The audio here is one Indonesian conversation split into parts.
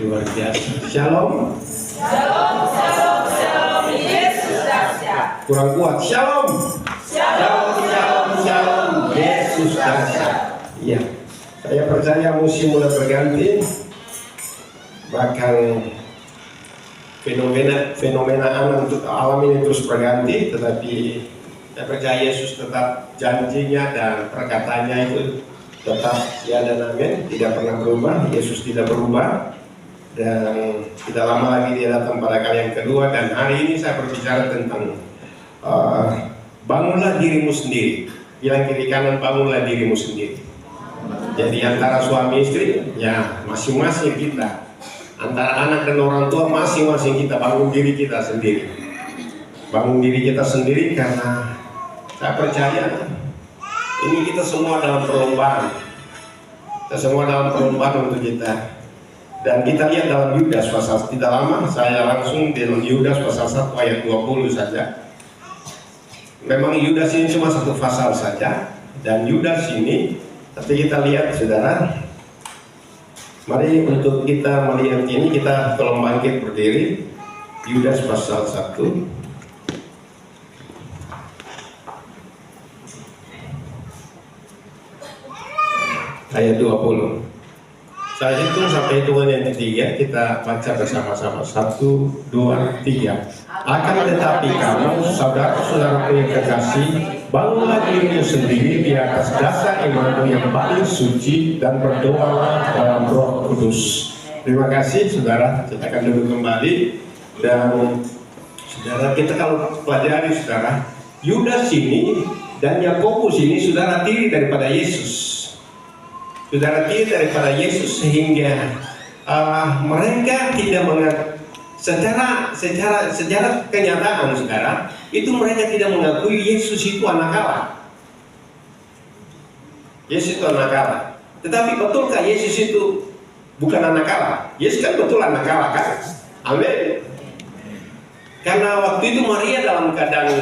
luar biasa. Shalom. Shalom, shalom, shalom, Yesus dahsyat. Kurang kuat. Shalom. Shalom, shalom, shalom, Yesus dahsyat. Iya, saya percaya musim mulai berganti. Bahkan fenomena alam ini terus berganti, tetapi saya percaya Yesus tetap janjinya dan perkataannya itu tetap ya dan amin, tidak pernah berubah. Yesus tidak berubah dan tidak lama lagi dia datang pada kali yang kedua. Dan hari ini saya berbicara tentang bangunlah dirimu sendiri. Bilang kiri kanan, bangunlah dirimu sendiri. Jadi antara suami istri ya masing-masing kita, antara anak dan orang tua masing-masing kita bangun diri kita sendiri. Bangun diri kita sendiri karena saya percaya ini kita semua dalam perlombaan. Kita semua dalam perlombaan untuk kita. Dan kita lihat dalam Yudas pasal, tidak lama saya langsung dalam Yudas pasal 1 ayat 20 saja. Memang Yudas ini cuma satu pasal saja. Dan Yudas ini, tapi kita lihat saudara, mari untuk kita melihat ini kita tolong bangkit berdiri. Yudas pasal 1 ayat 20. Saya hitung sampai hitungan yang ketiga, kita baca bersama-sama. 1, 2, 3. Akan tetapi kamu, saudara-saudara yang kekasih, bangunlah dirimu sendiri di atas dasar imanmu yang paling suci dan berdoalah dalam Roh Kudus. Terima kasih saudara, kita akan duduk kembali. Dan saudara, kita kalau pelajari saudara, Yudas ini dan Yakobus ini saudara tiri daripada Yesus. Saudara tiri daripada Yesus sehingga mereka tidak mengaku secara kenyataan saudara, itu mereka tidak mengakui Yesus itu anak Allah. Yesus itu anak Allah. Tetapi betulkah Yesus itu bukan anak Allah? Yesus kan betul anak Allah kan? Amin. Karena waktu itu Maria dalam keadaan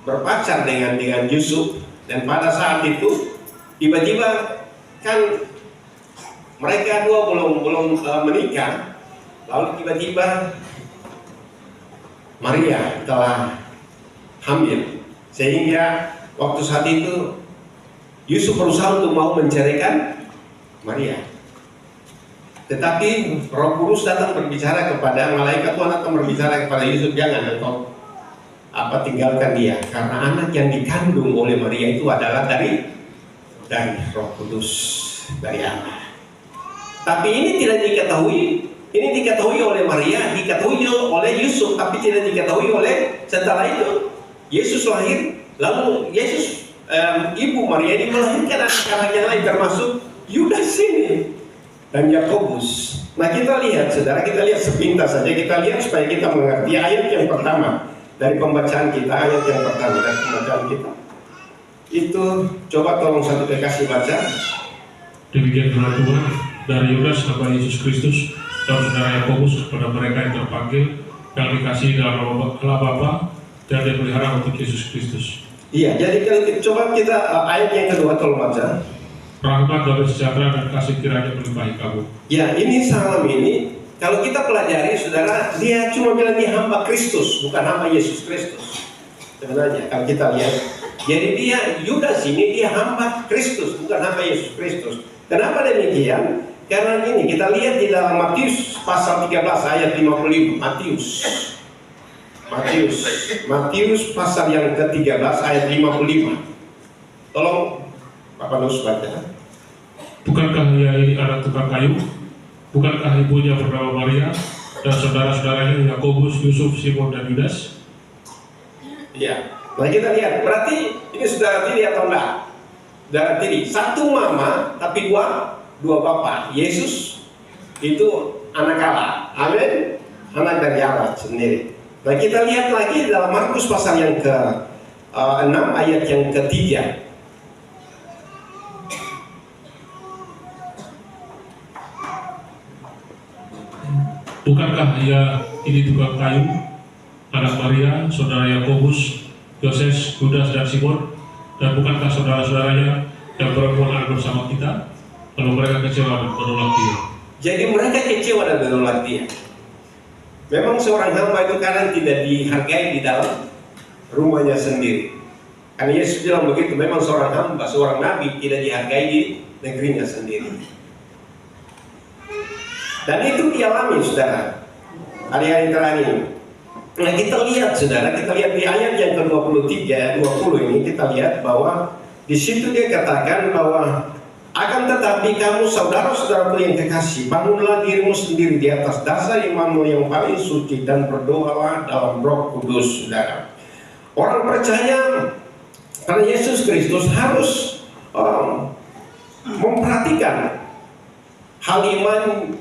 berpacar dengan Yusuf, dan pada saat itu tiba-tiba kan mereka dua belum menikah, lalu tiba-tiba Maria telah hamil, sehingga waktu saat itu Yusuf berusaha untuk mau menceraikan Maria. Tetapi Roh Kudus datang berbicara kepada malaikat Tuhan, atau berbicara kepada Yusuf, jangan engkau tinggalkan dia, karena anak yang dikandung oleh Maria itu adalah dari Roh Kudus, dari Allah. Tapi ini tidak diketahui, ini diketahui oleh Maria, diketahui oleh Yusuf, tapi tidak diketahui oleh setelah itu Yesus lahir, lalu Yesus ibu Maria ini melahirkan anak-anak yang lain, termasuk Yudas ini dan Yakobus. Nah kita lihat saudara, kita lihat sepintas saja, kita lihat supaya kita mengerti ayat yang pertama dari pembacaan kita, ayat yang pertama dari pembacaan kita itu, coba tolong satu kekasih baca. Demikian firman Tuhan dari Yudas hamba Yesus Kristus dan saudara Yakobus kepada mereka yang terpanggil yang dikasihi dalam nama Allah Bapa dan dipelihara untuk Yesus Kristus. Iya, jadi coba kita ayat yang kedua tolong baca. Rahmat, damai sejahtera dan kasih kiranya melimpahi kamu. Ya, ini salam ini kalau kita pelajari saudara, dia cuma bilang dia hamba Kristus, bukan hamba Yesus Kristus. Sebenarnya kalau kita lihat, jadi dia Yudas ini dia hamba Kristus, bukan hamba Yesus Kristus. Kenapa demikian? Karena ini kita lihat di dalam Matius pasal 13 ayat 55. Matius pasal yang ke-13 ayat 55. Tolong Bapak Nus baca. Bukankah ia ini anak tukang kayu? Bukankah ibunya bernama Maria dan saudara-saudaranya Yakobus, Yusuf, Simon dan Yudas? Iya. Nah kita lihat, berarti ini saudara tiri atau enggak? Saudara tiri, satu mama tapi dua bapak. Yesus itu anak Allah, amin, anak dari Allah sendiri. Nah kita lihat lagi dalam Markus pasal yang ke-6 ayat yang ke-3. Bukankah ia ini tukang kayu, anak Maria, saudara Yakobus, Yoses, Yudas dan Simon, dan bukankah saudara-saudaranya yang perempuan ada bersama kita? Lalu mereka kecewa dan menolak dia. Jadi mereka kecewa dan menolak dia. Memang seorang hamba itu kadang tidak dihargai di dalam rumahnya sendiri. Karena Yesus bilang begitu, memang seorang hamba, seorang nabi tidak dihargai di negerinya sendiri. Dan itu dialami, saudara, hari-hari terakhir. Nah, kita lihat, saudara, kita lihat di ayat yang ke-23, 20 ini, kita lihat bahwa di situ dia katakan bahwa akan tetapi kamu saudara-saudaraku yang kekasih, bangunlah dirimu sendiri di atas dasar imanmu yang paling suci dan berdoalah dalam Roh Kudus, saudara. Orang percaya karena Yesus Kristus harus memperhatikan hal iman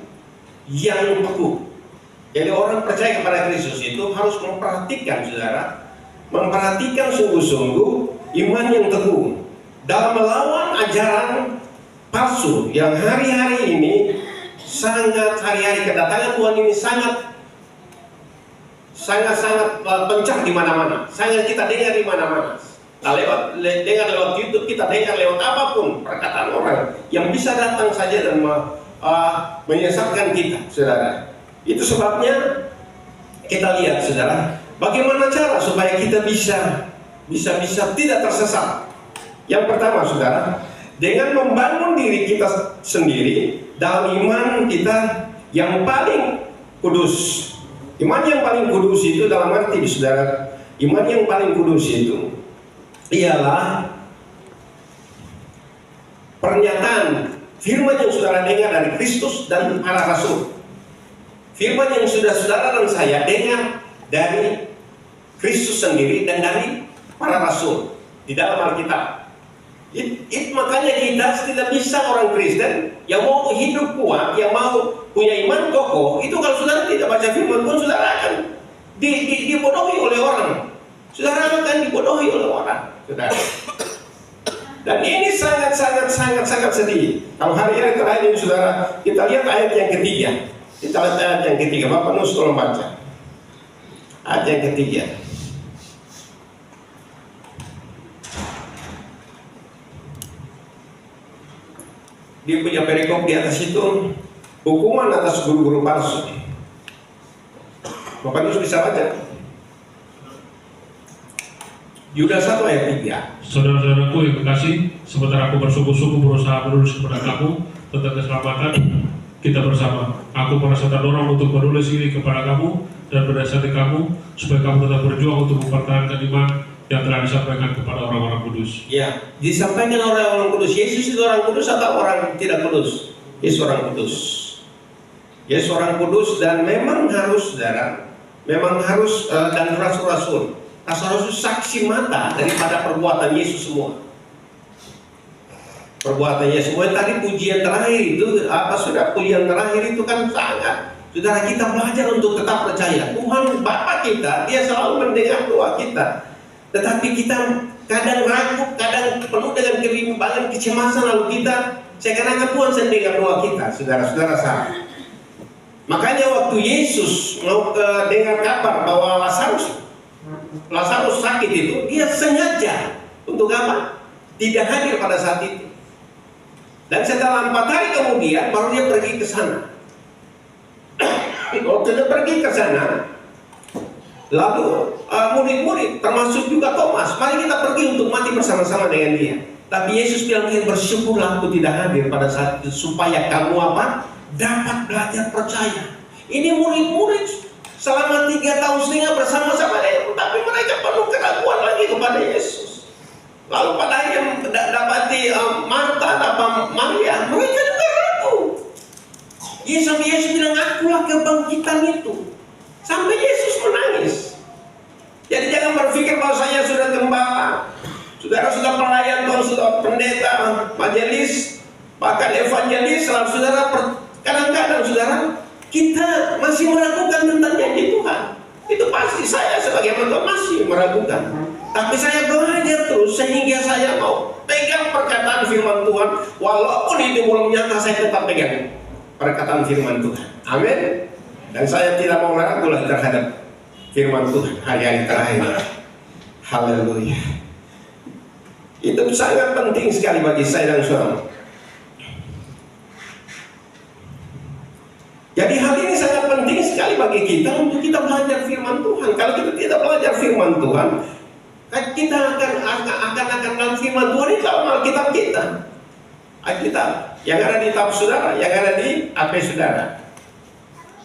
yang teguh. Jadi orang percaya kepada Kristus itu harus memperhatikan, saudara, memperhatikan sungguh-sungguh iman yang teguh dalam melawan ajaran palsu yang hari-hari ini hari-hari kedatangan Tuhan ini sangat pencah di mana-mana. Sangat kita dengar di mana-mana. Nah, dengar lewat YouTube, kita dengar lewat apapun perkataan orang yang bisa datang saja dan menyesatkan kita, saudara. Itu sebabnya kita lihat, saudara, bagaimana cara supaya kita bisa tidak tersesat. Yang pertama, saudara, dengan membangun diri kita sendiri dalam iman kita yang paling kudus. Iman yang paling kudus itu dalam arti, saudara, iman yang paling kudus itu ialah pernyataan firman yang saudara dengar dari Kristus dan para rasul. Firman yang sudah saudara dan saya dengar dari Kristus sendiri dan dari para rasul di dalam Alkitab. Makanya kita tidak bisa orang Kristen yang mau hidup kuat, yang mau punya iman kokoh, itu kalau saudara tidak baca firman pun saudara akan dibodohi oleh orang. Saudara akan dibodohi oleh orang, saudara. Dan ini sangat sedih. Kalau hari-hari terakhir ini, saudara, kita lihat ayat yang ketiga. Kita lihat ayat yang ketiga. Bapak Nus tolong baca ayat yang ketiga. Dia punya perikop di atas itu, hukuman atas guru-guru palsu. Bapak Nus bisa baca Yudas 1 ayat 3. Saudara-saudaraku yang kekasih, sementara aku bersungguh-sungguh berusaha menulis kepada kamu tentang keselamatan kita bersama. Aku merasa terdorong untuk menulis ini kepada kamu dan berdasarkan kamu, supaya kamu tetap berjuang untuk mempertahankan iman yang telah disampaikan kepada orang-orang kudus. Ya, disampaikan orang-orang kudus. Yesus itu orang kudus atau orang tidak kudus? Yesus orang kudus. Yesus orang kudus dan memang harus, saudara, dan rasul-rasul. Rasul-rasul saksi mata daripada perbuatan Yesus semua. Perbuatan Yesus semua. Tadi pujian terakhir itu, pujian terakhir itu kan sangat. Saudara, kita belajar untuk tetap percaya. Tuhan Bapa kita, Dia selalu mendengar doa kita. Tetapi kita kadang ragu, kadang penuh dengan kebimbangan, kecemasan, lalu kita seakan-akan Tuhan sedang dengar doa kita, saudara-saudara salah. Makanya waktu Yesus mau dengar kabar bahwa Lazarus sakit itu, dia sengaja untuk apa? Tidak hadir pada saat itu. Dan setelah 4 hari kemudian baru dia pergi ke sana. Waktu dia pergi ke sana, lalu murid-murid termasuk juga Thomas, mari kita pergi untuk mati bersama-sama dengan dia. Tapi Yesus bilang, bersyukurlah aku tidak hadir pada saat itu, supaya kamu apa? Dapat belajar percaya. Ini murid-murid selama 3,5 tahun bersama-sama dia, tapi mereka penuh keraguan lagi kepada Yesus. Lalu pada akhirnya dapati Marta atau Maria, mereka juga ragu. Yesus bilang, akulah kebangkitan itu. Sampai Yesus menangis. Jadi jangan berpikir bahwa saya sudah gembala, saudara sudah pelayan, Tuhan sudah pendeta, majelis, bahkan evangelis, lalu saudara kadang-kadang saudara kita masih meragukan tentang janji Tuhan. Itu pasti saya sebagai hamba masih meragukan. Tapi saya belajar terus sehingga saya mau pegang perkataan firman Tuhan. Walaupun itu belum nyata, saya tetap pegang perkataan firman Tuhan. Amin. Dan saya tidak mau ragu terhadap firman Tuhan hari-hari terakhir. Haleluya. Itu sangat penting sekali bagi saya dan saudara. Jadi hal ini sangat penting sekali bagi kita untuk kita belajar firman Tuhan. Kalau kita tidak belajar firman Tuhan, kita akan dalam firman Tuhan ini dalam Alkitab kita. Alkitab yang ada di tab saudara, yang ada di HP saudara.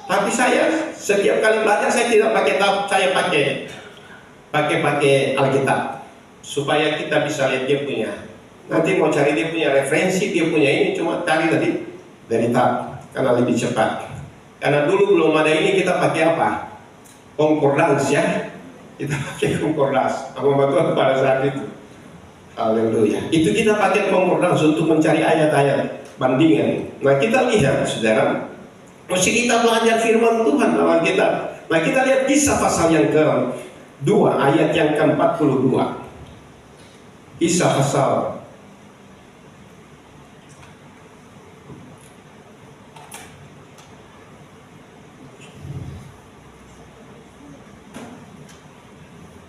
Tapi saya setiap kali belajar saya tidak pakai tab, saya pakai Alkitab supaya kita bisa lihat dia punya. Nanti mau cari dia punya referensi, dia punya ini cuma cari tadi dari tab karena lebih cepat. Karena dulu belum ada ini, kita pakai apa? Concordance ya. Kita pakai concordance. Apa betul pada saat itu? Haleluya. Itu kita pakai concordance untuk mencari ayat-ayat bandingan. Nah kita lihat saudara, mesti kita belajar firman Tuhan dalam Alkitab. Nah kita lihat Kisah pasal yang ke-2 ayat yang ke-42. Kisah pasal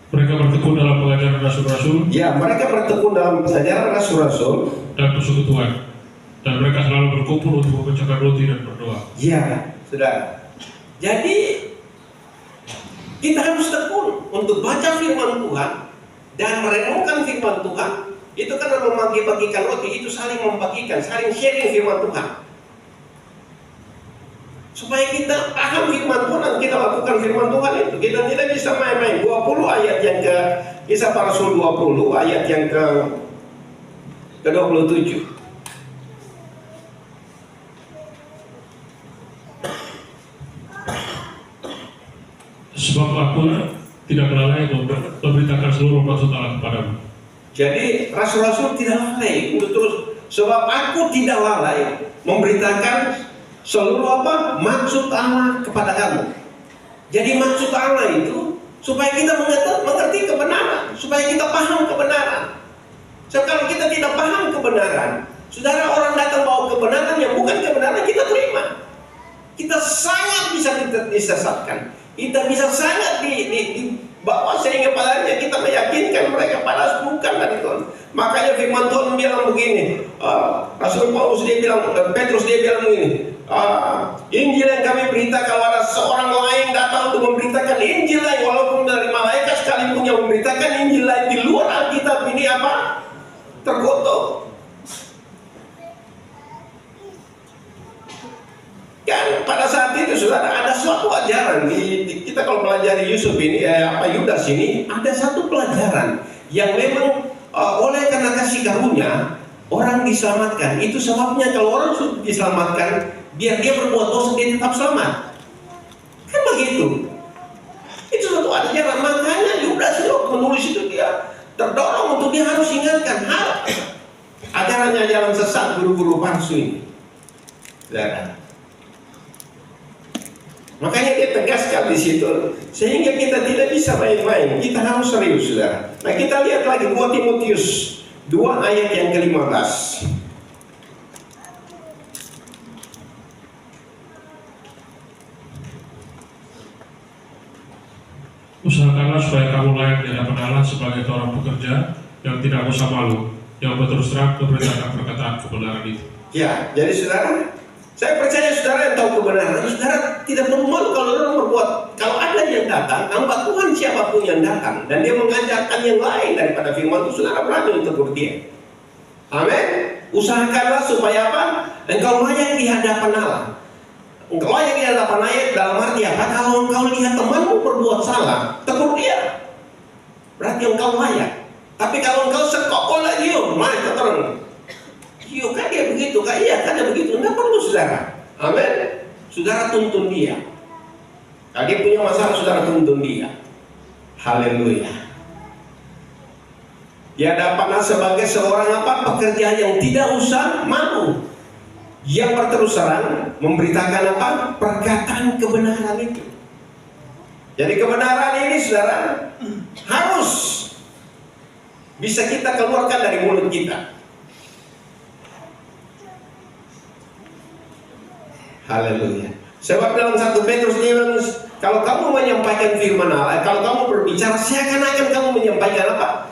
Mereka bertekun dalam pengajaran rasul-rasul. Ya, mereka bertekun dalam pengajaran rasul-rasul Dan persekutuan. Dan mereka selalu berkumpul untuk memecahkan roti dan berdoa. ya, saudara. Jadi kita harus tekun untuk baca firman Tuhan dan merenungkan firman Tuhan. Itu karena membagi-bagikan roti, itu saling membagikan, saling sharing firman Tuhan. Supaya kita paham firman Tuhan dan kita lakukan firman Tuhan itu. Kita tidak bisa main-main. 20 ayat yang ke Kisah Para Rasul 20 ayat yang ke-27. Sebab aku tidak lalai memberitakan seluruh maksud Allah kepadamu. Jadi rasul-rasul tidak lalai untuk terus. Sebab aku tidak lalai memberitakan seluruh apa? Maksud Allah kepada kamu. Jadi maksud Allah itu supaya kita mengerti kebenaran, supaya kita paham kebenaran. So, kalau kita tidak paham kebenaran, saudara, orang datang bawa kebenaran yang bukan kebenaran, kita terima. Kita sangat bisa disesatkan. Kita bisa sangat dibawa sehingga padanya kita meyakinkan mereka padahal bukan dari Tuhan. Makanya firman Tuhan bilang begini, Rasul Paulus dia bilang, Petrus dia bilang begini, Injil yang kami berita, kalau ada seorang lain datang untuk memberitakan Injil lain, walaupun dari malaikat sekalipun yang memberitakan Injil lain di luar Alkitab, ini apa? Terkutuk. Kan pada saat itu saudara ada suatu ajaran kita kalau pelajari Yusuf ini, Yudas ini, ada satu pelajaran yang memang oleh karena kasih karunia orang diselamatkan. Itu sebabnya kalau orang sudah diselamatkan, biar dia berbuat dosa dia tetap selamat. Kan begitu. Itu suatu ajaran. Makanya Yudas itu menulis itu dia terdorong untuk dia harus ingatkan hal ajaran sesat guru-guru palsu ini. Saudara. Makanya dia tegaskan di situ sehingga kita tidak bisa main-main. Kita harus serius, saudara. Nah kita lihat lagi 2 Timotius 2 ayat yang ke-15. Usahakanlah supaya kamu layak di hadapan Allah sebagai seorang pekerja yang tidak usah malu, yang berterus terang memberitakan perkataan kebenaran itu. Ya, jadi saudara, saya percaya saudara yang tahu kebenaran, saudara tidak perlu malu kalau orang berbuat. Kalau ada yang datang, hamba Tuhan siapapun yang datang dan dia mengajarkan yang lain daripada firman itu, saudara berani untuk tegur dia. Amin. Usahakanlah supaya apa? Engkau layak di hadapan Allah. Engkau layak di hadapan Allah dalam arti apa? Kalau engkau lihat temanmu berbuat salah, tegur dia. Berarti engkau layak. Tapi kalau engkau sekokol lagi, malah terang. Yo kan dia begitu, kan iya kan dia begitu. Enggak perlu saudara. Amin. Saudara tuntun dia. Kalau dia punya masalah, saudara tuntun dia. Haleluya. Di hadapan sebagai seorang apa? Pekerja yang tidak usah malu, yang berterus terang memberitakan apa? Perkataan kebenaran itu. Jadi kebenaran ini saudara harus bisa kita keluarkan dari mulut kita. Haleluya. Sebab dalam 1 Petrus dia bilang, kalau kamu menyampaikan firman Allah, kalau kamu berbicara, seakan-akan kamu menyampaikan apa?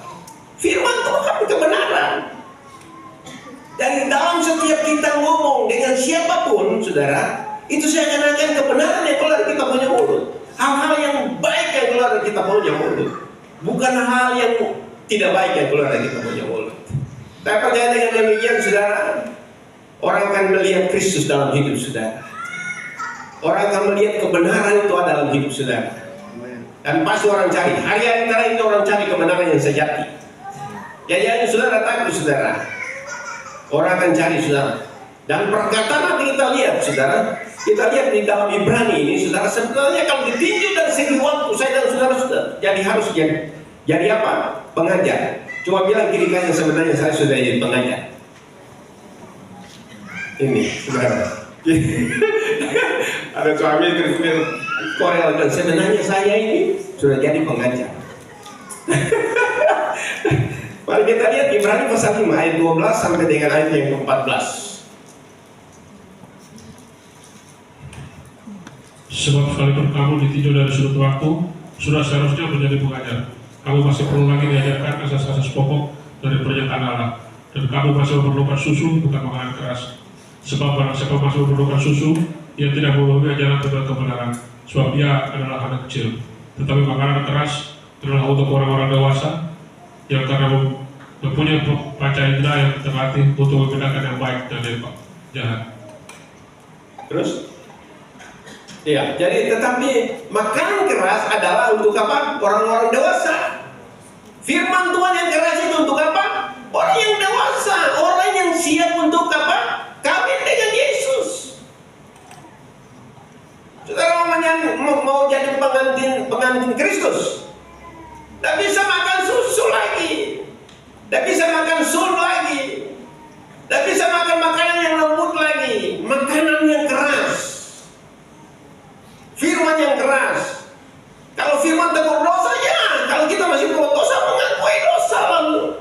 Firman Tuhan, kebenaran. Dan dalam setiap kita ngomong dengan siapapun, saudara, Itu seakan-akan kebenaran yang keluar dari kita punya mulut. Hal-hal yang baik yang keluar dari kita punya mulut. Bukan hal yang tidak baik yang keluar dari kita punya mulut. Tapi percaya dengan demikian, saudara, orang akan melihat Kristus dalam hidup saudara. Orang akan melihat kebenaran itu ada dalam hidup saudara. Dan pasti orang cari. Hari-hari ini orang cari kebenaran yang sejati. Ya jangan saudara takut saudara. Orang akan cari saudara. Dan perkataan nanti kita lihat saudara. Kita lihat di dalam Ibrani ini saudara. Sebenarnya kalau ditinjau dari segi waktu saya dan saudara sudah jadi harus jadi apa? Pengajar. Cuma bilang kiri kanan sebenarnya saya sudah jadi pengajar. Ini saudara. Ada suami terus Korea dan sebenarnya saya ini sudah jadi pengajar. Mari kita lihat Ibrani pasal 5 ayat 12 sampai dengan ayat yang ke-14. Sebab sekalipun kamu ditinjau dari sudut waktu, sudah seharusnya menjadi pengajar. Kamu masih perlu lagi diajarkan asas-asas pokok dari pernyataan Allah. Dan kamu masih memerlukan susu, bukan makanan keras. Sebab barang siapa masih memerlukan susu, ia tidak memahami ajaran tentang kebenaran, sebab ia adalah anak kecil. Tetapi makanan keras adalah untuk orang-orang dewasa yang karena mempunyai panca indera yang terlatih untuk membedakan yang baik dan yang jahat. Terus? Ya, jadi tetapi makanan keras adalah untuk apa? Orang-orang dewasa. Firman Tuhan yang keras itu untuk apa? Orang yang dewasa, orang yang siap untuk apa? Kawin dengan Yesus. Saudara mau jadi pengantin Kristus, tidak bisa makan susu lagi, tidak bisa makan sul lagi, tidak bisa makan makanan yang lembut lagi, makanan yang keras, firman yang keras. Kalau firman tegur dosa, ya. Kalau kita masih berbuat dosa, mengakui dosa lalu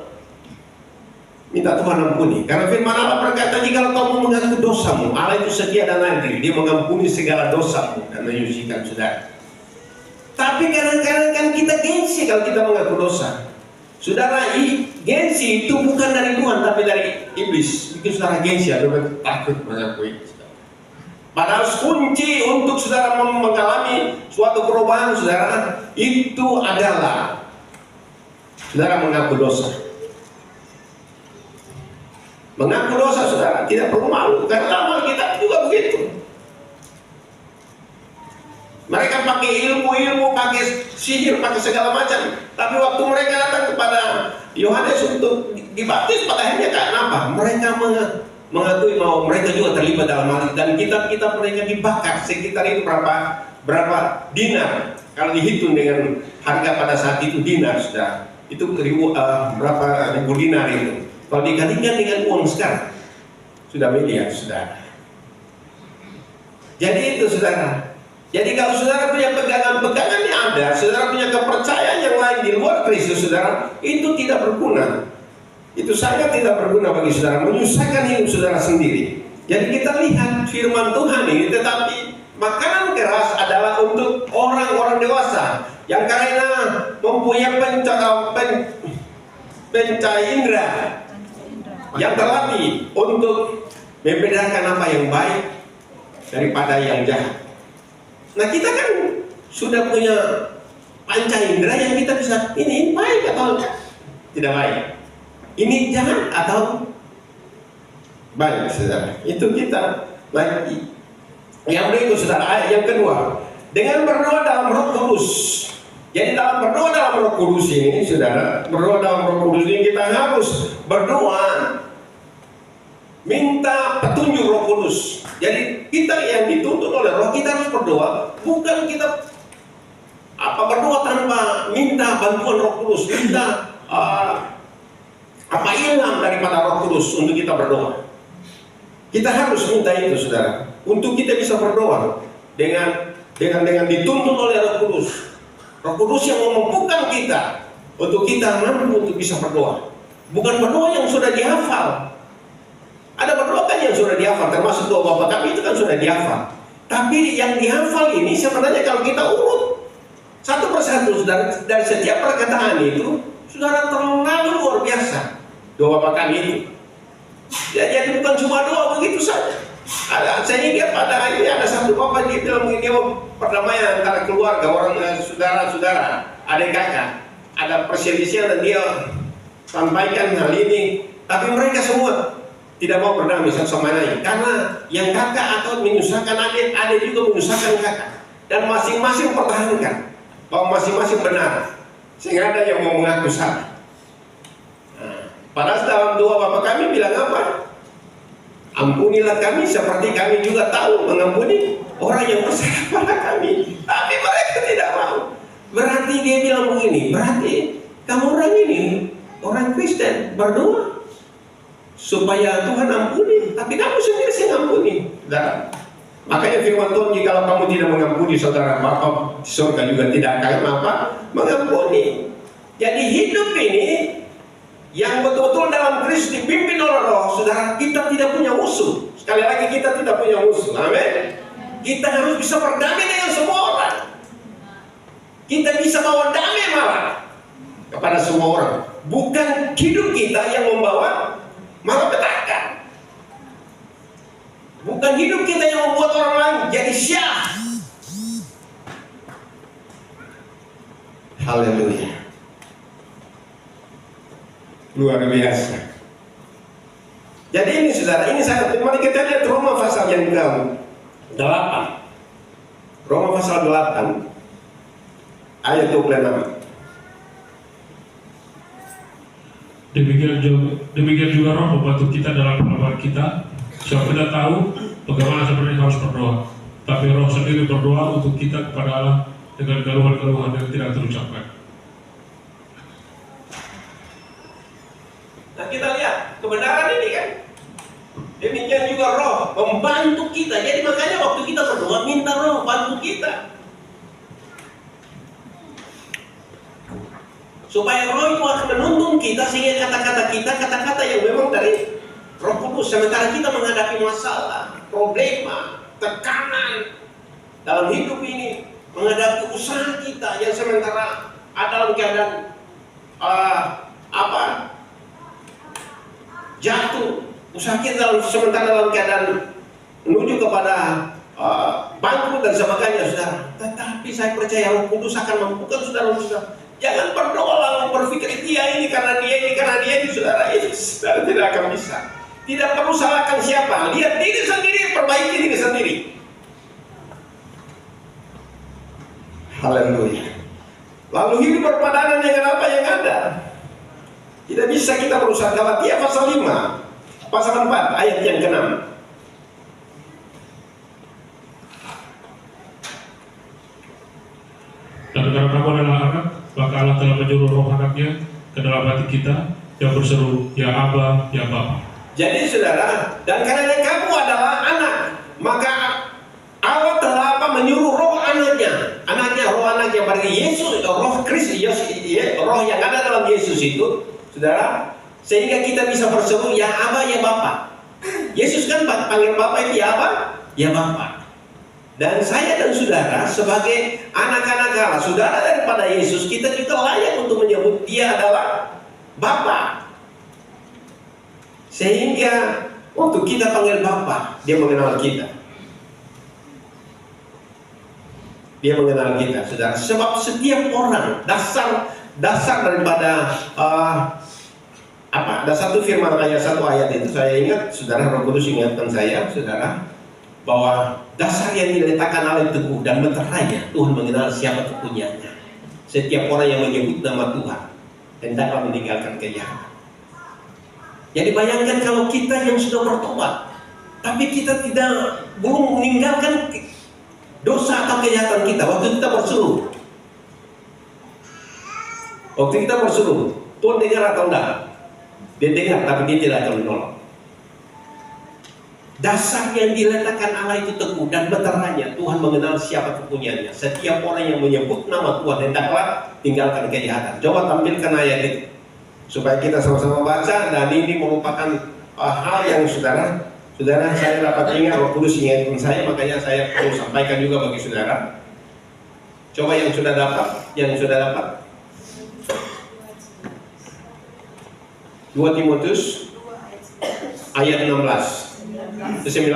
minta Tuhan ampuni. Karena firman Allah berkata, jika kamu mengaku dosamu, Allah itu setia dan adil, Dia mengampuni segala dosamu dan menyucikan saudara. Tapi kadang-kadang kan kita gengsi kalau kita mengaku dosa. Saudara, gengsi itu bukan dari Tuhan tapi dari iblis. Bikin saudara gengsi atau takut mengakui. Padahal kunci untuk saudara mengalami suatu perubahan saudara itu adalah saudara mengaku dosa. Mengaku dosa saudara tidak perlu malu karena dalam Alkitab juga begitu. Mereka pakai ilmu, pakai sihir, pakai segala macam. Tapi waktu mereka datang kepada Yohanes untuk dibaptis, pada akhirnya kenapa? Mereka mengakui bahwa mereka juga terlibat dalam hal itu dan kitab-kitab mereka dibakar. Sekitar itu berapa dinar? Kalau dihitung dengan harga pada saat itu dinar sudah itu berapa ribu dinar itu. Kalau dikalikan dengan uang sekarang sudah miliar saudara. Jadi itu saudara. Jadi kalau saudara punya pegangan-pegangan yang ada, saudara punya kepercayaan yang lain di luar Kristus saudara, itu tidak berguna. Itu sangat tidak berguna bagi saudara, menyusahkan hidup saudara sendiri. Jadi kita lihat firman Tuhan ini, tetapi makanan keras adalah untuk orang-orang dewasa yang karena mempunyai panca indera yang terlatih untuk membedakan apa yang baik daripada yang jahat. Nah kita kan sudah punya panca indera yang kita bisa ini baik atau tidak baik, ini jahat atau baik saudara. Itu kita lagi. Yang berikut saudara, ayat yang kedua, dengan berdoa dalam Roh Kudus. Jadi dalam berdoa dalam Roh Kudus ini saudara, berdoa dalam Roh Kudus ini kita harus berdoa minta petunjuk Roh Kudus. Jadi kita yang dituntut oleh Roh, kita harus berdoa. Bukan kita berdoa tanpa minta bantuan Roh Kudus, minta ilham daripada Roh Kudus untuk kita berdoa. Kita harus minta itu saudara, untuk kita bisa berdoa dengan dituntut oleh Roh Kudus. Roh Kudus yang memampukan kita untuk kita mampu untuk bisa berdoa. Bukan berdoa yang sudah dihafal. Ada berdoa kan yang sudah dihafal, termasuk doa Bapa Kami itu kan sudah dihafal. Tapi yang dihafal ini sebenarnya kalau kita urut satu persatu dari setiap perkataan itu, saudara terlalu luar biasa doa Bapa Kami itu. Ya, jadi bukan cuma doa begitu saja. Sehingga pada akhirnya ada satu bapak dia bilang begini, perdamaian antara keluarga, orang saudara-saudara, adik kakak, ada perselisihan dan dia sampaikan hal ini, tapi mereka semua tidak mau berdamai satu sama lain karena yang kakak atau menyusahkan adik juga menyusahkan kakak, dan masing-masing pertahankan bahwa masing-masing benar, sehingga ada yang mau mengaku salah. Padahal dalam doa Bapa kami bilang apa? Ampunilah kami seperti kami juga tahu mengampuni orang yang bersalah pada kami. Tapi mereka tidak mau. Berarti dia bilang begini, berarti kamu orang ini, orang Kristen, berdoa supaya Tuhan ampuni, tapi kamu sendiri sih ngampuni. Saudara. Makanya firman Tuhan, jikalau kamu tidak mengampuni saudara, Bapa di surga juga tidak akan mengampuni. Jadi hidup ini yang betul-betul dalam Kristus dipimpin oleh Roh, saudara, kita tidak punya musuh. Sekali lagi, kita tidak punya musuh. Amin. Kita harus bisa berdamai dengan semua orang. Kita bisa bawa damai malah kepada semua orang. Bukan hidup kita yang membawa malapetaka. Bukan hidup kita yang membuat orang lain jadi syah. Haleluya. Luar biasa. Jadi ini saudara, ini saya mari kita lihat Roma pasal yang ke-8. Roma pasal 8 ayat 26. Demikian juga Roh membantu kita dalam kelemahan kita. Sebab kita tahu bagaimana sebenarnya harus berdoa, tapi Roh sendiri berdoa untuk kita kepada Allah dengan keluhan-keluhan yang tidak terucapkan. Nah, kita lihat kebenaran ini kan. Demikian juga Roh membantu kita. Jadi makanya waktu kita berdoa, minta Roh bantu kita, supaya Roh itu akan menuntun kita, sehingga kata-kata kita kata-kata yang memang dari Roh Kudus. Sementara kita menghadapi masalah, problema, tekanan dalam hidup ini, menghadapi usaha kita yang sementara ada dalam keadaan jatuh, usaha kita sementara dalam keadaan menuju kepada bangkrut dan sebagainya, saudara. Tetapi saya percaya Roh Kudus akan mampukan saudara-saudara. Jangan berdoa lalu berpikir dia ini karena dia ini karena dia ini, saudara. Itu saudara tidak akan bisa. Tidak perlu salahkan siapa. Lihat diri sendiri, perbaiki diri sendiri. Haleluya. Lalu hidup berpadanan dengan apa yang ada. Tidak bisa kita berusaha. Galatia pasal 5, pasal 4 ayat yang ke-6. Dan karena kamu adalah anak, maka Allah telah menyuruh Roh anaknya ke dalam hati kita yang berseru, ya Aba, ya Bapa. Jadi saudara, dan karena kamu adalah anak, maka Allah telah menyuruh Roh anaknya, Roh anaknya bagi Yesus, Roh Kristus, Roh yang ada dalam Yesus itu, saudara, sehingga kita bisa berseru, ya Aba, ya Bapa. Yesus kan panggil Bapa itu ya Aba, ya Bapa. Dan saya dan saudara sebagai anak-anak Allah, saudara daripada Yesus, kita juga layak untuk menyebut dia adalah Bapa. Sehingga waktu kita panggil Bapa, dia mengenal kita. Dia mengenal kita, saudara. Sebab setiap orang, dasar daripada ada satu firman satu ayat itu saya ingat, saudara, Roh Kudus ingatkan saya, saudara, bahwa dasar yang diletakkan Allah teguh dan meteranya, Tuhan mengenal siapa kepunyanya. Setiap orang yang menyebut nama Tuhan hendaklah meninggalkan kejahatan. Jadi bayangkan kalau kita yang sudah bertobat, tapi kita belum meninggalkan dosa atau kejahatan kita. Waktu kita berseru, Tuhan dengar atau enggak? Dia dengar, tapi dia tidak akan menolong. Dasar yang diletakkan Allah itu teguh dan meteranya, Tuhan mengenal siapa kepunyanya. Setiap orang yang menyebut nama Tuhan hendaklah tinggalkan kejahatan. Coba tampilkan ayat itu supaya kita sama-sama baca. Dan ini merupakan hal yang saudara saya dapat ingat, Roh Kudus ingatkan saya, makanya saya perlu sampaikan juga bagi saudara. Coba yang sudah dapat 2 Timotius ayat 16. ke-19.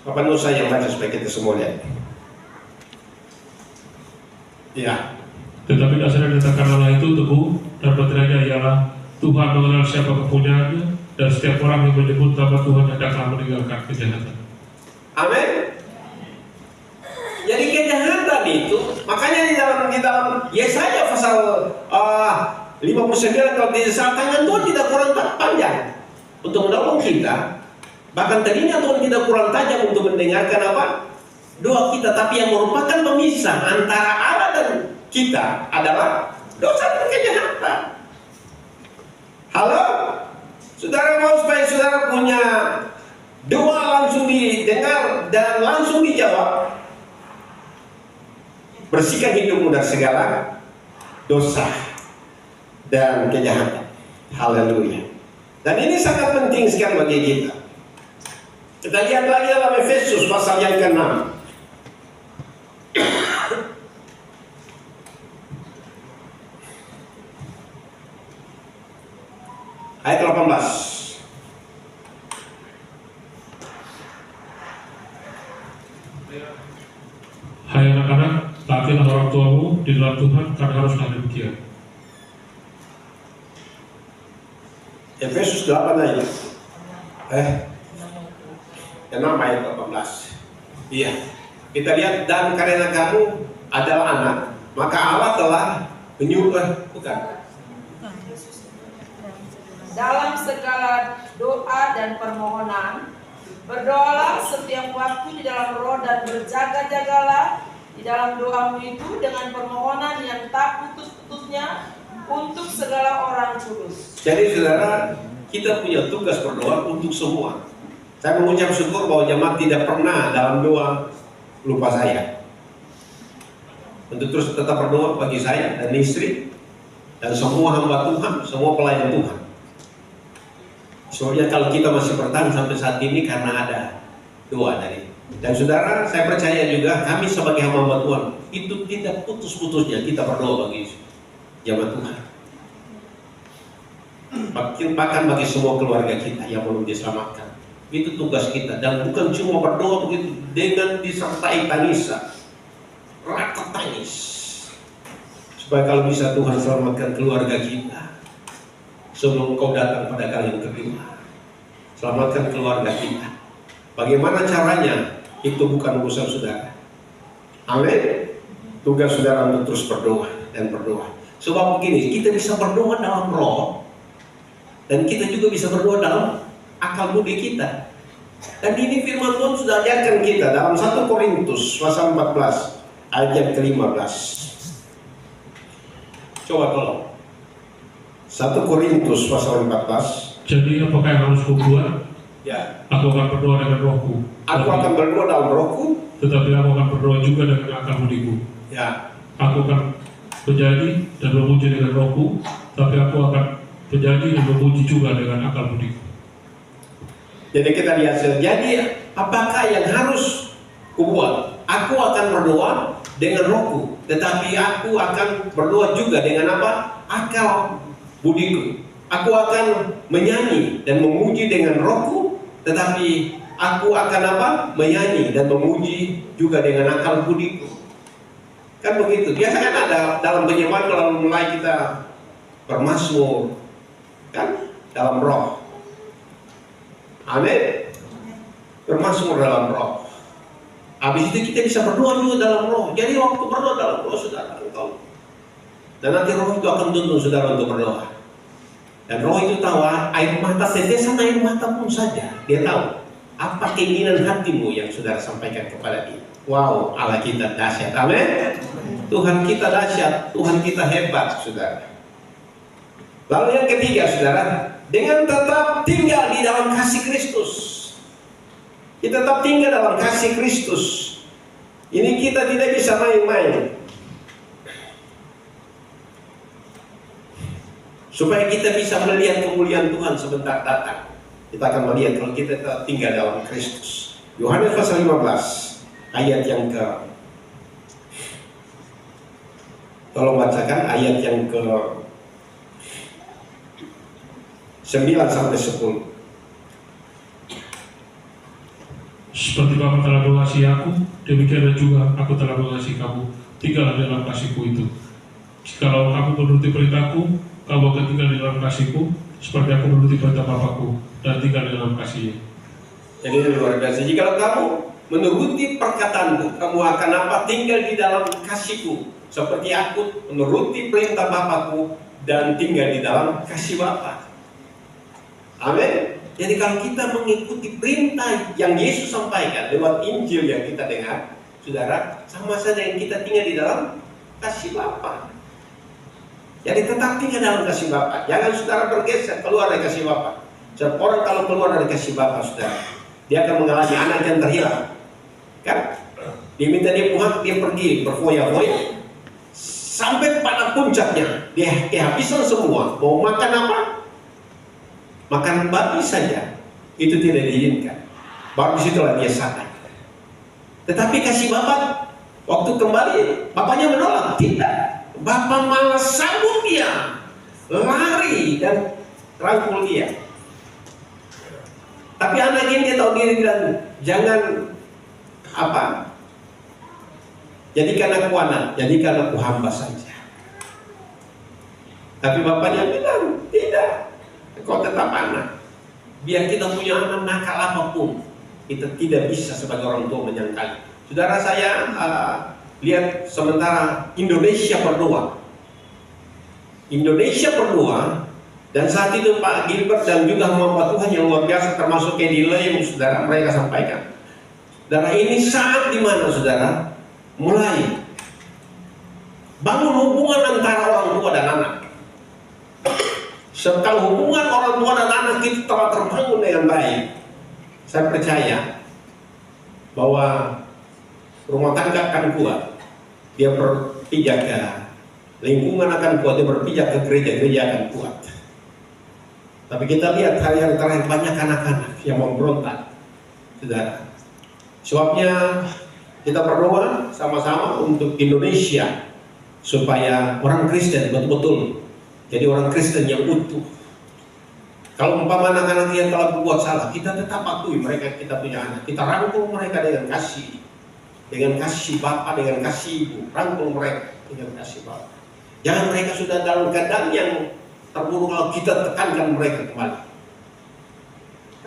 Bapak Nusa yang baca supaya kita semua lihat. Ya. Tetapi dasar yang diletakkan Allah itu teguh dan baterainya ialah Tuhan mengenal siapa kepunyaannya, dan setiap orang yang menyebut nama Tuhan hendaklah meninggalkan kejahatan. Amin. Jadi kejahatan itu, makanya di dalam Yesaya pasal 59, kalau di saat tangan Tuhan tidak kurang panjang untuk menolong kita, bahkan tadinya Tuhan tidak kurang tajam untuk mendengarkan apa? Doa kita, tapi yang merupakan pemisah antara Allah dan kita adalah dosa dan kejahatan. Halo? Saudara mau supaya saudara punya doa langsung didengar dan langsung dijawab? Bersihkan hidupmu dari segala dosa dan kejahatan. Haleluya. Dan ini sangat penting sekali bagi kita. Kita lihat lagi dalam Efesus pasal yang ke-6. Ayat 18. Hai anak-anak, taatilah orang tuamu di dalam Tuhan, karena haruslah demikian. Efesus 8 ayat. 6 ayat 18. Iya. Kita lihat, dan karena kamu adalah anak, maka Allah telah menyuruh, bukan? Dalam segala doa dan permohonan, berdoalah setiap waktu di dalam roh dan berjaga-jagalah di dalam doamu itu dengan permohonan yang tak putus-putusnya untuk segala orang kudus. Jadi saudara, kita punya tugas berdoa untuk semua. Saya mengucap syukur bahwa jemaat tidak pernah dalam doa lupa saya. Untuk terus tetap berdoa bagi saya dan istri dan semua hamba Tuhan, semua pelayan Tuhan. Soalnya kalau kita masih bertahan sampai saat ini karena ada doa dari. Dan saudara, saya percaya juga kami sebagai hamba Tuhan itu tidak putus-putusnya kita berdoa bagi jemaat Tuhan. Bahkan bagi semua keluarga kita yang belum diselamatkan. Itu tugas kita, dan bukan cuma berdoa begitu dengan disertai tangisan, rakyat tangis, supaya kalau bisa Tuhan selamatkan keluarga kita sebelum Kau datang pada kali yang kedua. Selamatkan keluarga kita. Bagaimana caranya? Itu bukan urusan saudara. Amin. Tugas saudara untuk terus berdoa dan berdoa. Sebab begini, kita bisa berdoa dalam roh, dan kita juga bisa berdoa dalam akal budi kita. Dan ini firman Tuhan sudah ajarkan kita dalam 1 Korintus pasal 14 ayat yang ke-15. Coba tolong. 1 Korintus pasal 14. Jadi apakah yang harus kubuat? Ya. Aku akan berdoa dengan rohku. Aku akan berdoa dalam rohku. Tetapi aku akan berdoa juga dengan akal budiku. Ya. Aku akan menjadi dan memuji dengan rohku, tapi aku akan menjadi dan memuji juga dengan akal budiku. Jadi kita lihat, jadi apakah yang harus kubuat? Aku akan berdoa dengan rohku, tetapi aku akan berdoa juga dengan apa? Akal budiku. Aku akan menyanyi dan memuji dengan rohku, tetapi aku akan apa? Menyanyi dan memuji juga dengan akal budiku. Kan begitu. Biasanya kan ada dalam penyembahan kalau mulai kita bermazmur, kan dalam roh. Amin. Bermazmur dalam roh. Habis itu kita bisa berdoa juga dalam roh. Jadi waktu berdoa dalam roh, saudara, engkau. Dan nanti roh itu akan tuntun saudara untuk berdoa. Dan roh itu tahu air mata, tetesan air mata pun saja dia tahu apa keinginan hatimu yang saudara sampaikan kepada dia. Wow, Allah kita dahsyat. Amin. Tuhan kita dahsyat, Tuhan kita hebat, saudara. Lalu yang ketiga, saudara, dengan tetap tinggal di dalam kasih Kristus. Kita tetap tinggal dalam kasih Kristus. Ini kita tidak bisa main-main. Supaya kita bisa melihat kemuliaan Tuhan sebentar datang. Kita akan melihat kalau kita tetap tinggal dalam Kristus. Yohanes pasal 15 ayat yang ke, tolong bacakan ayat yang ke 9 sampai 10. Seperti Bapa telah mengasihi aku, demikianlah juga aku telah mengasihi kamu. Tinggallah dalam kasihku itu. Jikalau kamu menuruti perintahku, kamu akan tinggal di dalam kasihku, seperti aku menuruti perintah Bapakku dan tinggal di dalam kasihnya. Jadi ini luar biasa. Jikalau kamu menuruti perkataanku, kamu akan apa? Tinggal di dalam kasihku, seperti aku menuruti perintah Bapakku dan tinggal di dalam kasih Bapa. Amin. Jadi kalau kita mengikuti perintah yang Yesus sampaikan lewat Injil yang kita dengar, saudara, sama saja yang kita tinggal di dalam kasih Bapa. Jadi tetap tinggal dalam kasih Bapa. Jangan saudara bergeser keluar dari kasih Bapa. Sebab orang kalau keluar dari kasih Bapa, saudara, dia akan mengalami anak yang terhilang. Kan? Diminta dia pulang, dia pergi berfoya-foya sampai pada puncaknya, dia kehabisan semua. Mau makan apa? Makan babi saja, itu tidak diizinkan. Baru disitulah dia sadar. Tetapi kasih Bapa, waktu kembali, bapaknya menolak. Tidak, Bapa malah sambut dia, lari dan rangkul dia. Tapi anak ini dia tahu diri dan jangan apa? Jadikan aku anak, jadikan aku hamba saja. Tapi bapaknya bilang, tidak. Kau tetap anak. Biar kita punya anak nakal apapun, kita tidak bisa sebagai orang tua menyangkali. Saudara, saya lihat sementara Indonesia berdoa. Indonesia berdoa, dan saat itu Pak Gilbert dan juga hamba Tuhan yang luar biasa termasuk Kedile yang saudara mereka sampaikan. Saudara, ini saat dimana saudara mulai bangun hubungan antara orang tua dan anak. Setelah hubungan orang tua dan anak itu telah terbangun dengan baik, saya percaya bahwa rumah tangga akan kuat. Dia berpijak ke lingkungan akan kuat, dia berpijak ke gereja akan kuat. Tapi kita lihat hal yang terakhir, banyak anak-anak yang memberontak, saudara. Sebabnya kita berdoa sama-sama untuk Indonesia supaya orang Kristen betul-betul jadi orang Kristen yang utuh. Kalau umpama anak-anak yang telah berbuat salah, kita tetap akui mereka, kita punya anak. Kita rangkul mereka dengan kasih Bapa, dengan kasih Ibu. Rangkul mereka dengan kasih Bapa. Jangan mereka sudah dalam keadaan yang terburuk kalau kita tekankan mereka kembali.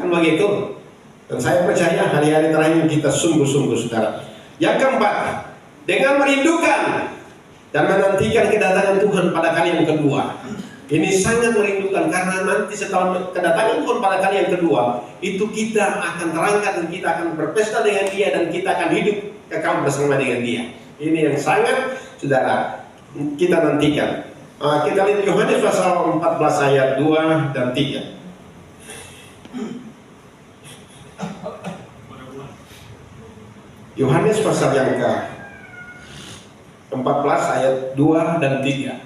Kan begitu? Dan saya percaya hari-hari terakhir kita sungguh-sungguh, saudara. Yang keempat, dengan merindukan dan menantikan kedatangan Tuhan pada kali yang kedua. Ini sangat merindukan karena nanti setelah kedatangan Tuhan pada kali yang kedua, itu kita akan terangkat dan kita akan berpesta dengan Dia dan kita akan hidup kekal bersama dengan Dia. Ini yang sangat saudara kita nantikan. Kita lihat Yohanes pasal 14 ayat 2 dan 3. Yohanes pasal yang ke 14 ayat 2 dan 3.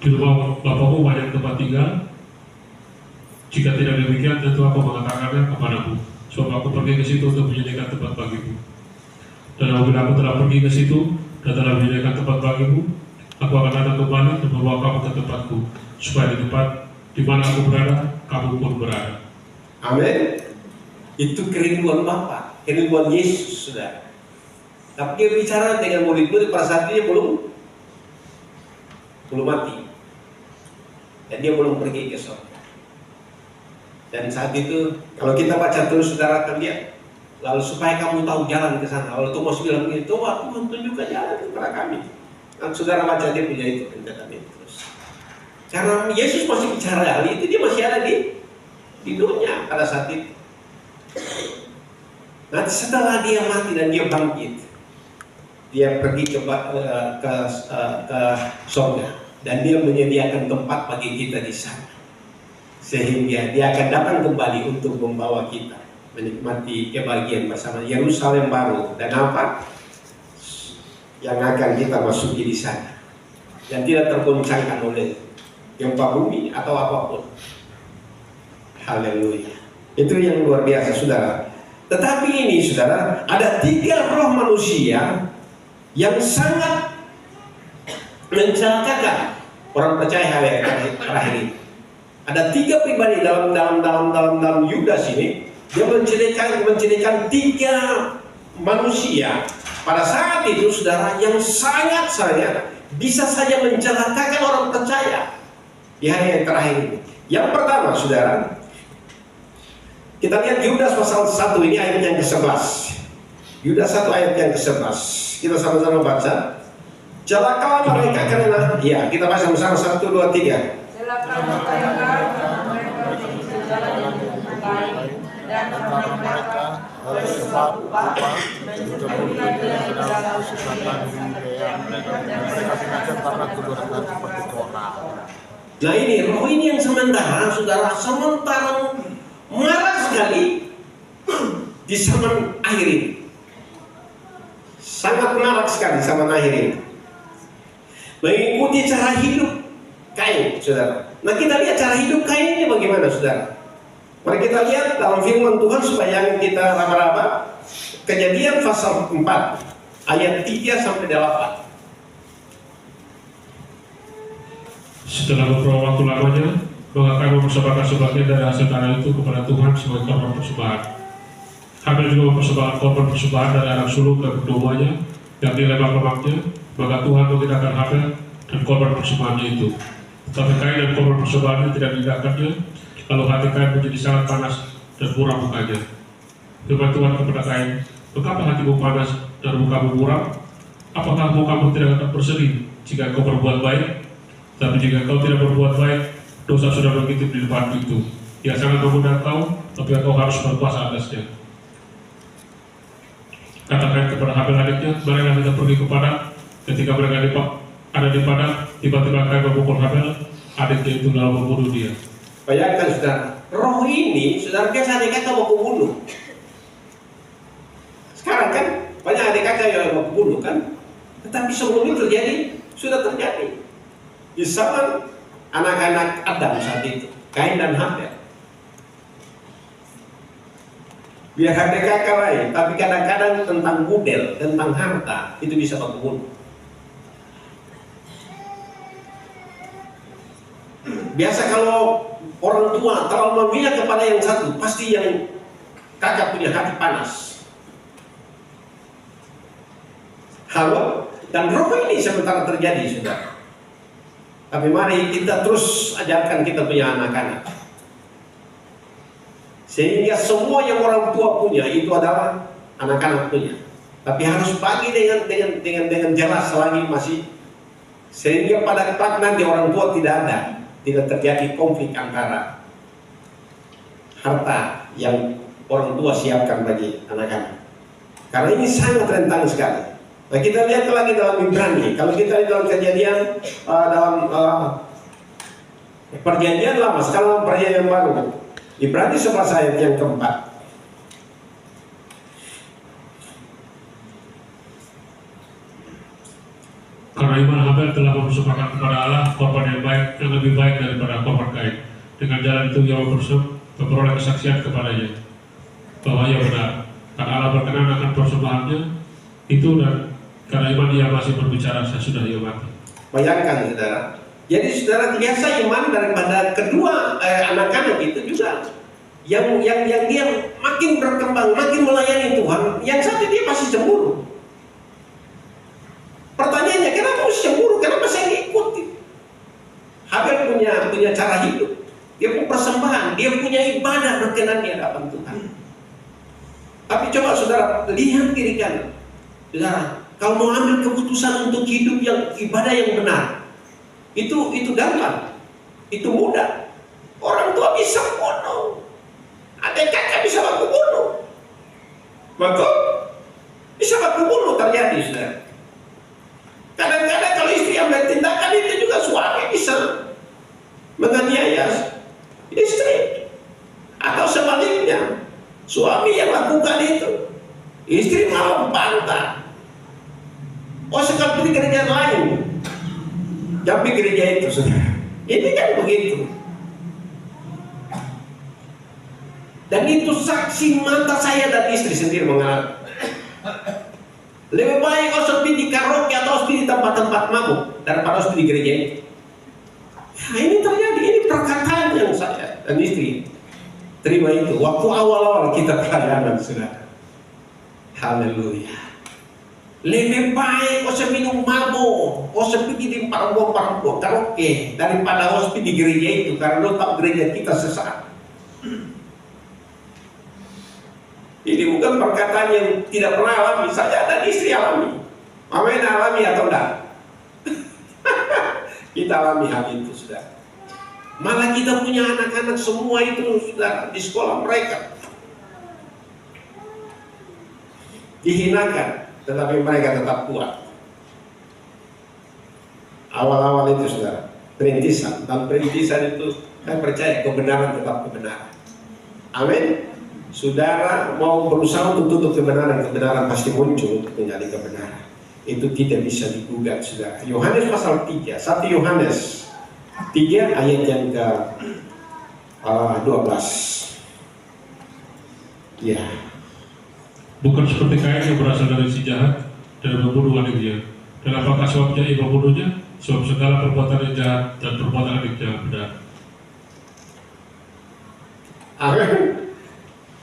Di rumah Bapakku banyak tempat tinggal. Jika tidak demikian, tentu aku mengatakannya kepadamu. Sebab aku pergi ke situ untuk menyediakan tempat bagimu. Dan apabila aku telah pergi ke situ dan telah menyediakan tempat bagimu, aku akan datang kembali dan membawa kamu ke tempatku, supaya di tempat di mana aku berada, kamu pun berada. Amin. Itu kerinduan Bapa, kerinduan Yesus, saudara. Tapi dia bicara dengan murid-murid pada saat dia belum mati, dan dia belum pergi ke surga. Dan saat itu, kalau kita baca terus, saudara akan lihat. Lalu supaya kamu tahu jalan ke sana. Lalu Thomas bilang begini, Tuhan tunjukkan jalan kepada kami. Dan saudara baca dia punya itu pencatat itu terus. Karena Yesus masih bicara hal itu, dia masih ada di dunia pada saat itu. Nanti setelah dia mati dan dia bangkit, dia pergi ke surga dan dia menyediakan tempat bagi kita di sana, sehingga dia akan datang kembali untuk membawa kita menikmati kebahagiaan bersama Yerusalem baru dan apa yang akan kita masuki di sana, yang tidak tergoncangkan oleh gempa bumi atau apapun. Haleluya. Itu yang luar biasa, saudara. Tetapi ini, saudara, ada 3 roh manusia yang sangat mencelakakan orang percaya hari terakhir ini. Ada 3 pribadi dalam Yudas ini Dia menceritakan 3 manusia pada saat itu, saudara, yang sangat-sangat bisa saja mencelakakan orang percaya di hari yang terakhir ini. Yang pertama, saudara, kita lihat Yudas pasal 1 ini ayat yang ke-11. Yudas 1 ayat yang ke-11. Kita sama-sama baca. Celakalah mereka karena, ya, kita baca bersama 1, 2, 3. Celakalah mereka karena mereka meniti jalan yang baik, dan mereka oleh sebab upah menjadikan dia dalam kesesatan dan mereka binasa karena kedodosan seperti Korah. Nah ini, roh ini yang sementara, saudara, sementara marah sekali di zaman akhir ini. Sangat marah sekali zaman akhir ini. Mengikuti cara hidup Kain, saudara. Nah kita lihat cara hidup Kain ini bagaimana, saudara. Mari kita lihat dalam firman Tuhan supaya kita raba-raba. Kejadian pasal 4 ayat 3 sampai 8. Setelah beberapa waktu lamanya, maka Kain mempersembahkan sebagian dari hasil tanah itu kepada Tuhan sebagai korban persembahan. Habel juga mempersembahkan korban persembahan dari anak sulung dan keduanya yang di lemak-lemaknya. Maka Tuhan menghidangkan Habel dan korban persembahannya itu. Tetapi Kain dan korban persembahannya tidak dihidangkannya. Lalu hati Kain menjadi sangat panas dan muram mukanya. Firman Tuhan kepada Kain, mengapa hatimu panas dan mukamu muram? Apakah mukamu tidak akan bersedih jika kau berbuat baik? Tapi jika kau tidak berbuat baik, dosa sudah begitu di depan itu. Ia sangat mengundang kau, tapi kau harus berkuasa atasnya. Katakan kepada Habel adiknya, mereka kita pergi ke padang. Ketika mereka ada di padang, tiba-tiba Kain memukul Habel, adiknya itu lalu membunuh dia. Bayangkan, saudara, roh ini, saudara, biasa adik kakak mau kubunuh. Sekarang kan banyak adik kakak yang mau kubunuh kan, tetapi sebelum itu sudah terjadi di zaman anak-anak Adam saat itu, Kain dan Habel. Biar adik kakak lain, tapi kadang-kadang tentang budel, tentang harta itu bisa membunuh. Biasa kalau orang tua terlalu memihak kepada yang satu, pasti yang kakak punya hati panas. Halo, dan roh ini sementara terjadi, saudara. Tapi mari kita terus ajarkan kita punya anak-anak, sehingga semua yang orang tua punya itu adalah anak-anak punya. Tapi harus bagi dengan jelas selagi masih, sehingga pada saat nanti orang tua tidak terjadi konflik antara harta yang orang tua siapkan bagi anak-anak. Karena ini sangat rentan sekali. Nah kita lihat lagi dalam Ibrani. Kalau kita lihat dalam Kejadian, dalam Perjanjian Lama, sekarang Perjanjian Baru, Ibrani 11 ayat yang keempat. Karena iman Habel telah mempersembahkan kepada Allah korban yang lebih baik daripada korban Kain. Dengan jalan itu ia memperoleh kesaksian kepadanya bahwa ia benar. Karena Allah berkenan akan persembahannya itu, dan karena iman ia masih berbicara sesudah ia mati. Bayangkan, saudara. Jadi saudara, biasa iman daripada kedua anak-anak itu juga yang dia makin berkembang, makin melayani Tuhan. Yang satu dia pasti cemburu. Pertanyaannya, kenapa mesti cemburu? Kenapa saya ngikutin? Habel punya cara hidup, dia punya persembahan, dia punya ibadah berkenan di hadapan Tuhan. Tapi coba saudara lihat kiri kanan, saudara, kalau mau ambil keputusan untuk hidup yang ibadah yang benar, itu gampang, itu mudah. Orang tua bisa bunuh, adik kakak bisa baku bunuh, maka bisa baku bunuh terjadi, saudara. Kadang-kadang kalau istri ambil tindakan itu juga suami bisa menganiaya istri, atau sebaliknya suami yang lakukan itu, istri malah membantah. Oh sekali di gereja lain, tapi gereja itu saudara, ini kan begitu. Dan itu saksi mata saya dan istri sendiri mengalami. Lebih baik kau sepi di karaoke atau sepi di tempat-tempat mabuk daripada sepi di gereja itu. Nah, ini terjadi, ini perkataan yang saya dan istri. Terima itu. Waktu awal-awal kita pelayanan, saudara. Haleluya. Lebih baik kau minum mabuk, kau pergi di parbo karaoke daripada kau di gereja itu, karena lo tahu gereja kita sesat. Ini bukan perkataan yang tidak pernah alami, saya dan istri alami. Amin, alami atau enggak? Kita alami hal itu, saudara. Malah kita punya anak-anak semua itu, saudara, di sekolah mereka dihinakan, tetapi mereka tetap kuat. Awal-awal itu, saudara, perintisan. Dan perintisan itu, saya percaya kebenaran tetap kebenaran. Amin. Saudara mau berusaha untuk tutup kebenaran pasti muncul untuk menjadi kebenaran. Itu tidak bisa digugat, saudara. Yohanes pasal 3, 1 Yohanes 3 ayat yang ke 12. Ya. Bukan seperti Kain yang berasal dari si jahat dan membunuh adiknya. Dan apakah sebabnya ia membunuhnya? Sebab segala perbuatan yang jahat dan perbuatan adiknya benar. Amin.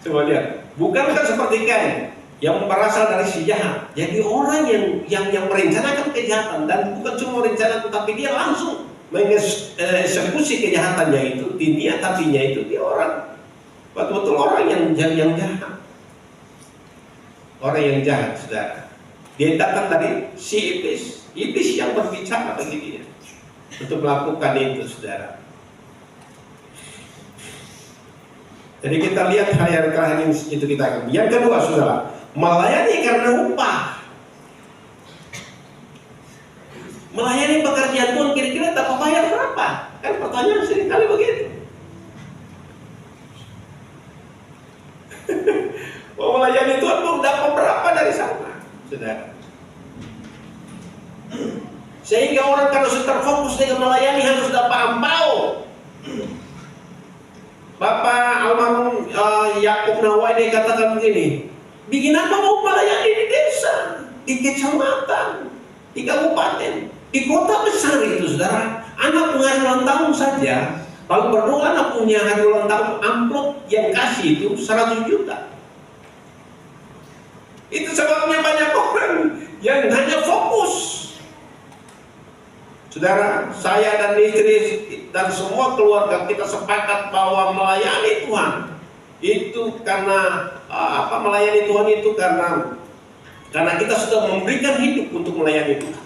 Coba lihat, bukankah seperti Kain yang berasal dari si jahat? Jadi orang yang merencanakan kejahatan, dan bukan cuma merencanakan, tapi dia langsung mengeksekusi kejahatannya itu, niat hatinya itu, dia orang betul-betul orang yang jahat. Orang yang jahat, saudara. Dia datang dari si iblis yang berbicara bagi dia untuk melakukan itu, saudara. Jadi kita lihat hal yang terakhir itu kita akan. Yang kedua, saudara, melayani karena upah. Melayani pekerjaan Tuhan kira-kira dapat bayar berapa? Kan pertanyaan seringkali begitu. Mau melayani Tuhan belum dapat berapa dari sana, saudara. Sehingga orang kalau sudah terfokus dengan melayani harus dapat ampau. Bapak almarhum Yakub Nawai dia katakan begini, bikin apa mau melayani di desa, di kecamatan, di kabupaten, di kota besar itu, saudara. Anak punya hari ulang tahun saja, kalau berdoa anak punya hari ulang tahun, amplop yang kasih itu 100 juta. Itu sebabnya banyak orang yang hanya fokus. Saudara, saya dan istri dan semua keluarga kita sepakat bahwa melayani Tuhan itu karena melayani Tuhan itu karena kita sudah memberikan hidup untuk melayani Tuhan.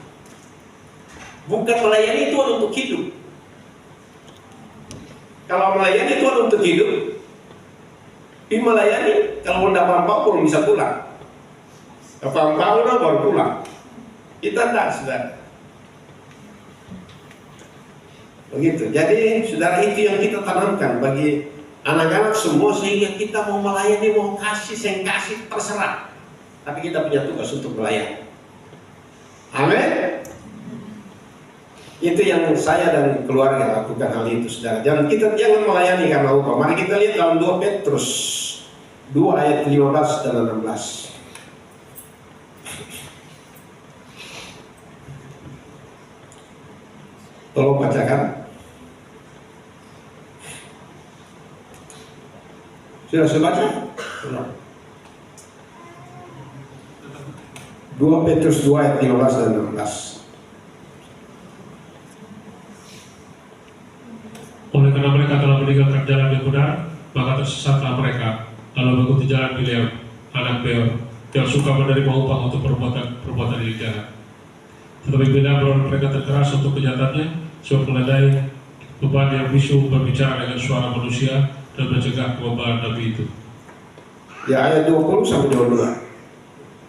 Bukan melayani Tuhan untuk hidup. Kalau melayani Tuhan untuk hidup, melayani kalau udah mampu belum bisa pulang. Kalau udah baru pulang. Kita tidak, saudara. Begitu. Jadi saudara, itu yang kita tanamkan bagi anak-anak semua, sehingga kita mau melayani, mau kasih, saya kasih, terserah. Tapi kita punya tugas untuk melayani. Amin. Itu yang saya dan keluarga lakukan hal itu, saudara. Jangan melayani karena upah. Mari kita lihat dalam 2 Petrus 2 ayat 15 dan 16. Tolong bacakan. Sudah baca? 2 Petrus 2 ayat 15 dan 16. Oleh karena mereka telah meninggalkan jalan yang benar, maka tersesatlah mereka, lalu mengikuti jalan Bileam, anak Beor, yang suka menerima upah untuk perbuatan yang jahat. Tetapi Bileam melawan mereka terkeras untuk kejahatannya, sebab meledai beban yang bisu berbicara dengan suara manusia dan mencegah kebebalan Nabi itu. Ya, ayat 20 sampai 22.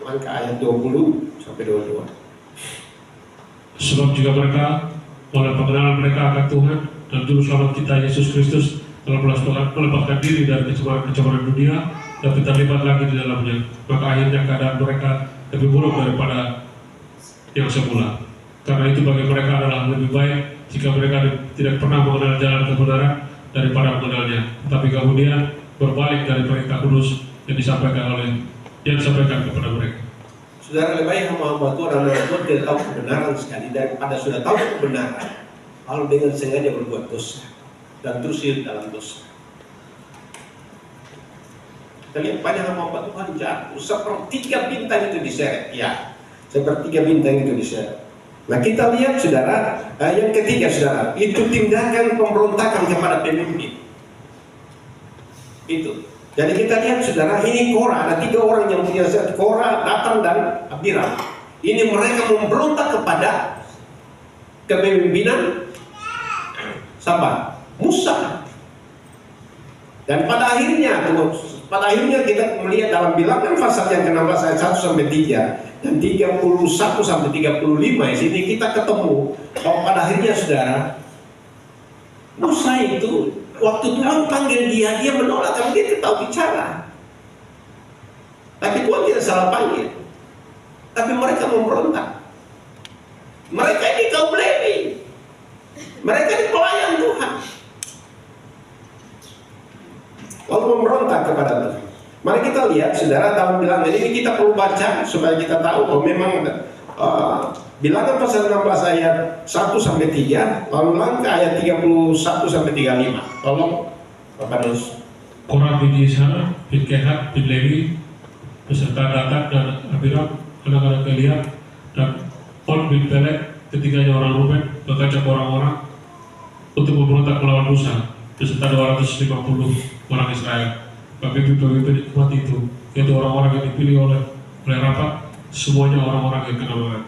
Angka ayat 20 sampai 22. Sebab jika mereka oleh pengenalan mereka akan Tuhan dan Juru Selamat kita Yesus Kristus telah melepaskan diri dari kecemaran dunia dan terlibat lagi di dalamnya, maka akhirnya keadaan mereka lebih buruk daripada yang semula. Karena itu bagi mereka adalah lebih baik jika mereka tidak pernah mengenal jalan kebenaran daripada mengenalnya, tetapi kemudian berbalik dari perintah kudus yang disampaikan kepada mereka. Saudara, lebih baik hamba-hamba Tuhan, anak Tuhan tidak tahu kebenaran sekali daripada sudah tahu kebenaran lalu dengan sengaja berbuat dosa dan terus hidup dalam dosa. Kita lihat banyak hamba Tuhan jatuh, sepertiga bintang itu diseret. Ya, sepertiga bintang itu diseret. Nah kita lihat saudara, yang ketiga saudara, itu tindakan pemberontakan kepada pemimpin. Itu. Jadi kita lihat saudara, ini Korah, ada 3 orang yang punya zat, Korah, Datan dan Abiram. Ini mereka memberontak kepada kepemimpinan siapa? Musa. Dan pada akhirnya kita melihat dalam Bilangan pasal yang ke-16 ayat 1 sampai 3 dan 31 sampai 35 di sini kita ketemu bahwa pada akhirnya saudara, Musa itu waktu Tuhan panggil dia menolak karena dia tidak tahu bicara. Tapi Tuhan tidak salah panggil. Tapi mereka memberontak. Mereka ini kaum Lewi. Mereka ini pelayan Tuhan. Lalu memberontak kepada Tuhan. Mari kita lihat saudara dalam Bilangan ini kita perlu baca supaya kita tahu bahwa memang Bilangan pasal 16 ayat 1 sampai 3, lalu langkah ayat 31 sampai 35. Tolong Bapak Nus. Korah bin Yishar bin Kehat bin Lewi beserta Datan dan Abiram anak-anak Eliab dan On bin Pelek, ketiganya orang Ruben, mengajak orang-orang untuk memberontak melawan Musa beserta 250 orang Israel. Pemimpin-pemimpin umat itu, yaitu orang-orang yang dipilih oleh rapat, semuanya orang-orang yang kenal banget.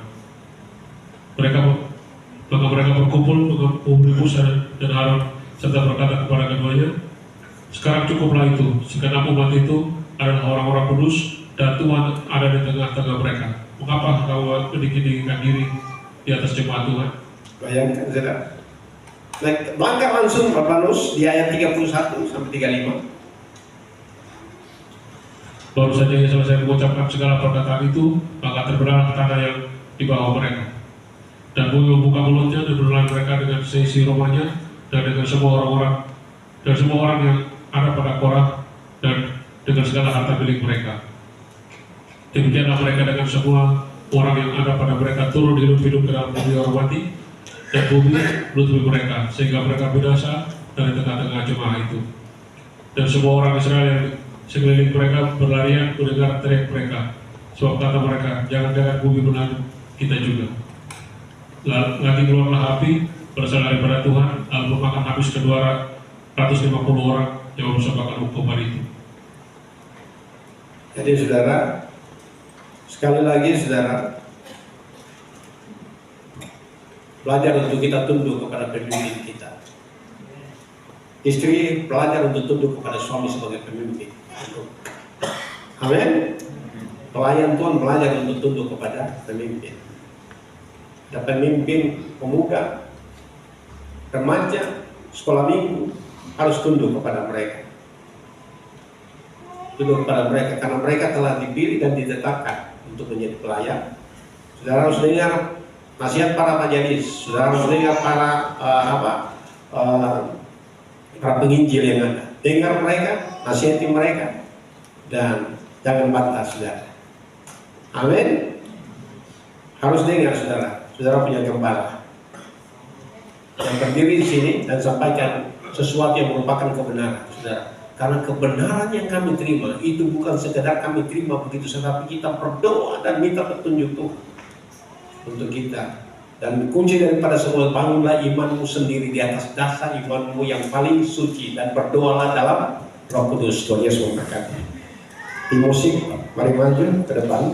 Maka mereka berkumpul menghubungi Musa dan Harun serta berkata kepada keduanya, sekarang cukuplah itu, segenap umat itu adalah orang-orang kudus dan Tuhan ada di tengah-tengah mereka. Mengapa kau meninggikan diri di atas jemaat Tuhan? Bayangkan saudara. Langkah langsung Bapak Nus di ayat 31 sampai 35. Baru saja ia selesai mengucapkan segala perkataan itu, maka terbenarlah tanah yang di bawah mereka. Dan bumi membuka mulutnya dan menelan mereka dengan seisi rumahnya dan dengan semua orang yang ada pada Korah dan dengan segala harta milik mereka. Demikianlah mereka dengan semua orang yang ada pada mereka turun hidup-hidup ke dalam bumi orang mati, dan bumi menutupi mereka sehingga mereka binasa dari tengah-tengah jemaah itu. Dan semua orang Israel yang sekeliling mereka berlarian mendengar teriak mereka, sebab kata mereka, jangan-jangan bumi menahan kita juga. Lagi keluarlah api berasal daripada Tuhan, lalu memakan habis ke 250 orang yang mempersembahkan hukuman itu. Jadi saudara, sekali lagi saudara, belajar untuk kita tunduk kepada pemimpin kita. Istri belajar untuk tunduk kepada suami sebagai pemimpin. Amin. Pelayan Tuhan belajar untuk tunduk kepada pemimpin. Ada pemimpin pemuda, remaja, sekolah minggu harus tunduk kepada mereka. Tunduk kepada mereka karena mereka telah dipilih dan ditetapkan untuk menjadi pelayan. Saudara harus dengar nasihat para majelis. Saudara harus dengar para para penginjil yang ada. Dengar mereka, nasihati mereka, dan jangan bantah saudara. Amin. Harus dengar saudara. Saudara punya gembala yang berdiri di sini dan sampaikan sesuatu yang merupakan kebenaran, saudara. Karena kebenaran yang kami terima itu bukan sekedar kami terima begitu, tetapi kita berdoa dan minta petunjuk Tuhan untuk kita. Dan kunci daripada semua, bangunlah imanmu sendiri di atas dasar imanmu yang paling suci dan berdoalah dalam Roh Kudus. Tuhan Yesus memberkati. Di musik, mari maju ke depan.